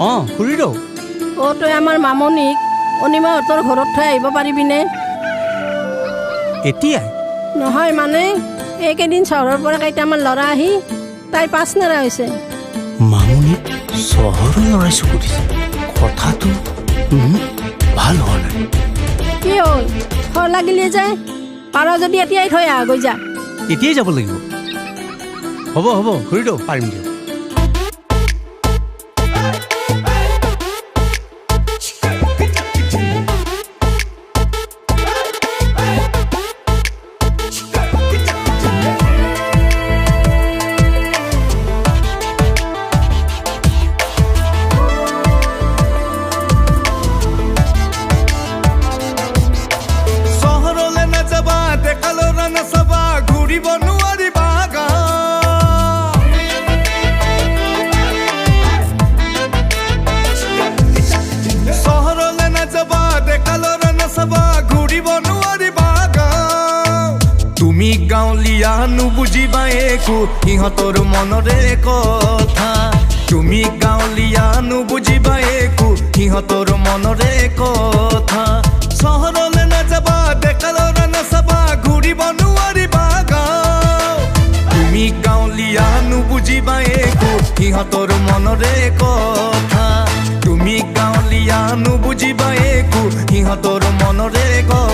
অঁ খুৰীদেউ অ' তই আমাৰ মামনিক অনিমাহঁতৰ ঘৰত থৈ আহিব পাৰিবিনে? এতিয়াই? নহয় মানে এইকেইদিন চহৰৰ পৰা কেইটামান ল'ৰা আহি তাই পাছ নেৰা হৈছে। মামনিক চহৰৰ ল'ৰাই চকু দিছে, কথাটো ভাল হোৱা নাই। কি হ'ল খৰ লাগিলে যে? পাৰ যদি এতিয়াই থৈ আহ, গৈ যা। এতিয়াই যাব লাগিব? হ'ব হ'ব খুৰীদেউ, পাৰিম দিয়ক। নুবুজিবা একো সিহঁতৰ মনৰে কথা, তুমি গাঁৱলীয়া নুবুজিবা একো সিহঁতৰ মনৰে কথা। চহৰলৈ নাযাবা, ডেকা ল'ৰা নাচাবা, ঘূৰিব নোৱাৰিবা গাঁও। তুমি গাঁৱলীয়া নুবুজিবা একো সিহঁতৰ মনৰে কথা, তুমি গাঁৱলীয়া নুবুজিবা একো সিহঁতৰ মনৰে কথা।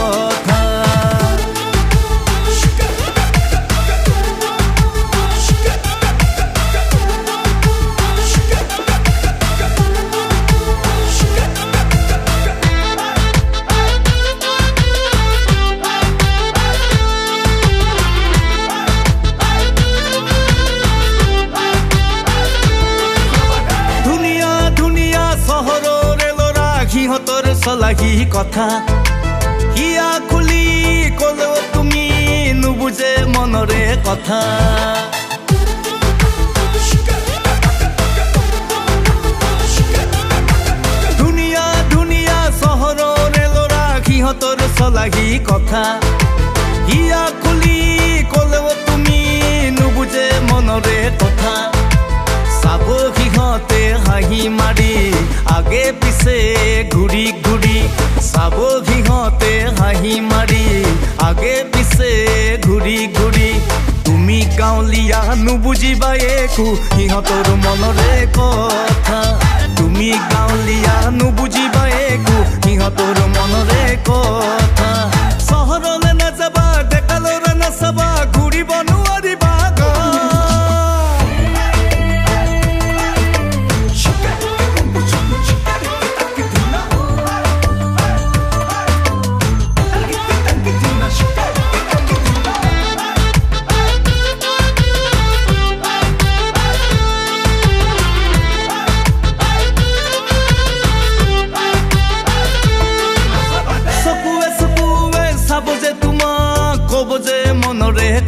সিহঁতৰ চলাহী কথা হিয়া খুলি ক'লেও তুমি নুবুজে মনৰে কথা। ধুনীয়া ধুনীয়া চহৰৰে ল'ৰা সিহঁতৰ চলাহী কথা হিয়া খুলি ক'লেও তুমি নুবুজে মনৰে কথা। চাব সিহঁতে হাঁহি মাৰি আগে পিছে ঘূৰি ঘূৰি, চাব সিহঁতে হাঁহি মাৰি আগে পিছে ঘূৰি ঘূৰি। তুমি গাঁৱলীয়া নুবুজিবা একো সিহঁতৰ মনৰে কথা, তুমি গাঁৱলীয়া নুবুজিবা একো সিহঁতৰ মনৰে কথা। চহৰলৈ নাযাবা, ডেকা ল'ৰা নাচাবা, ঘূৰিব নোৱাৰিবা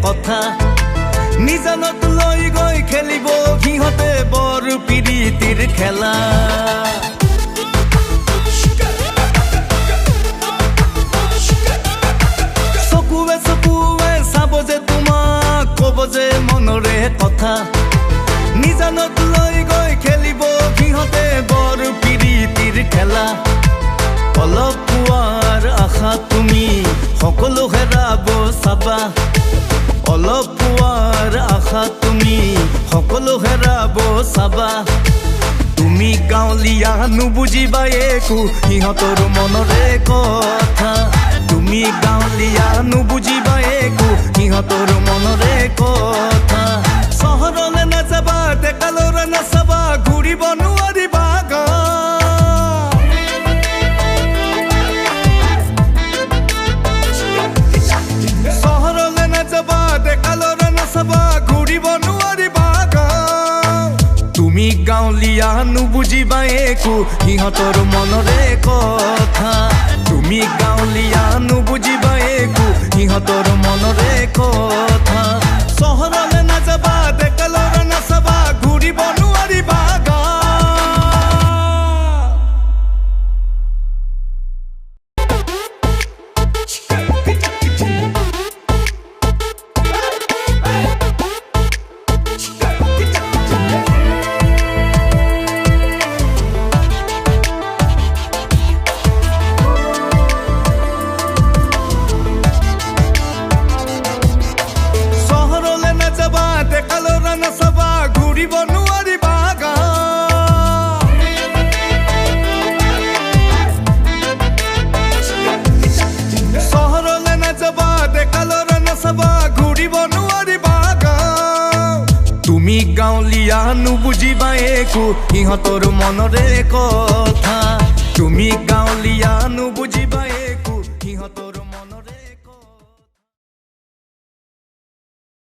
কথা। নিজানত লৈ গৈ খেলিব সিহঁতে বৰ প্ৰীতিৰ খেলা। চকুৱে চকুৱে চাব যে তোমাক, ক'ব যে মনৰে কথা। নিজানত লৈ গৈ খেলিব সিহঁতে বৰ প্ৰীতিৰ খেলা। অলপ পোৱাৰ আশা তুমি সকলো হেৰাব চাবা, অলপ পোৱাৰ আশা তুমি সকলো হেৰাব চাবা। তুমি গাঁৱলীয়া নুবুজিবা একো সিহঁতৰ মনৰে কথা, তুমি গাঁৱলীয়া নুবুজিবা একো সিহঁতৰ মনৰে কথা। চহৰলৈ নাযাবা, ডেকা ল'ৰা নাচাবা, ঘূৰিব নোৱাৰিবা গাঁৱলীয়া নুবুজিবা একো সিহঁতৰ মনৰে কথা, তুমি গাঁৱলীয়া নুবুজিবা একো সিহঁতৰ মনৰে কথা। চহৰলৈ নাযাবা, ডেকা ল'ৰা নাচাবা, ঘূৰিব নোৱাৰিবা তুমি গাঁৱলীয়া নুবুজিবা একো সিহঁতৰ মনৰে কথা তুমি গাঁৱলীয়া নুবুজিবা একো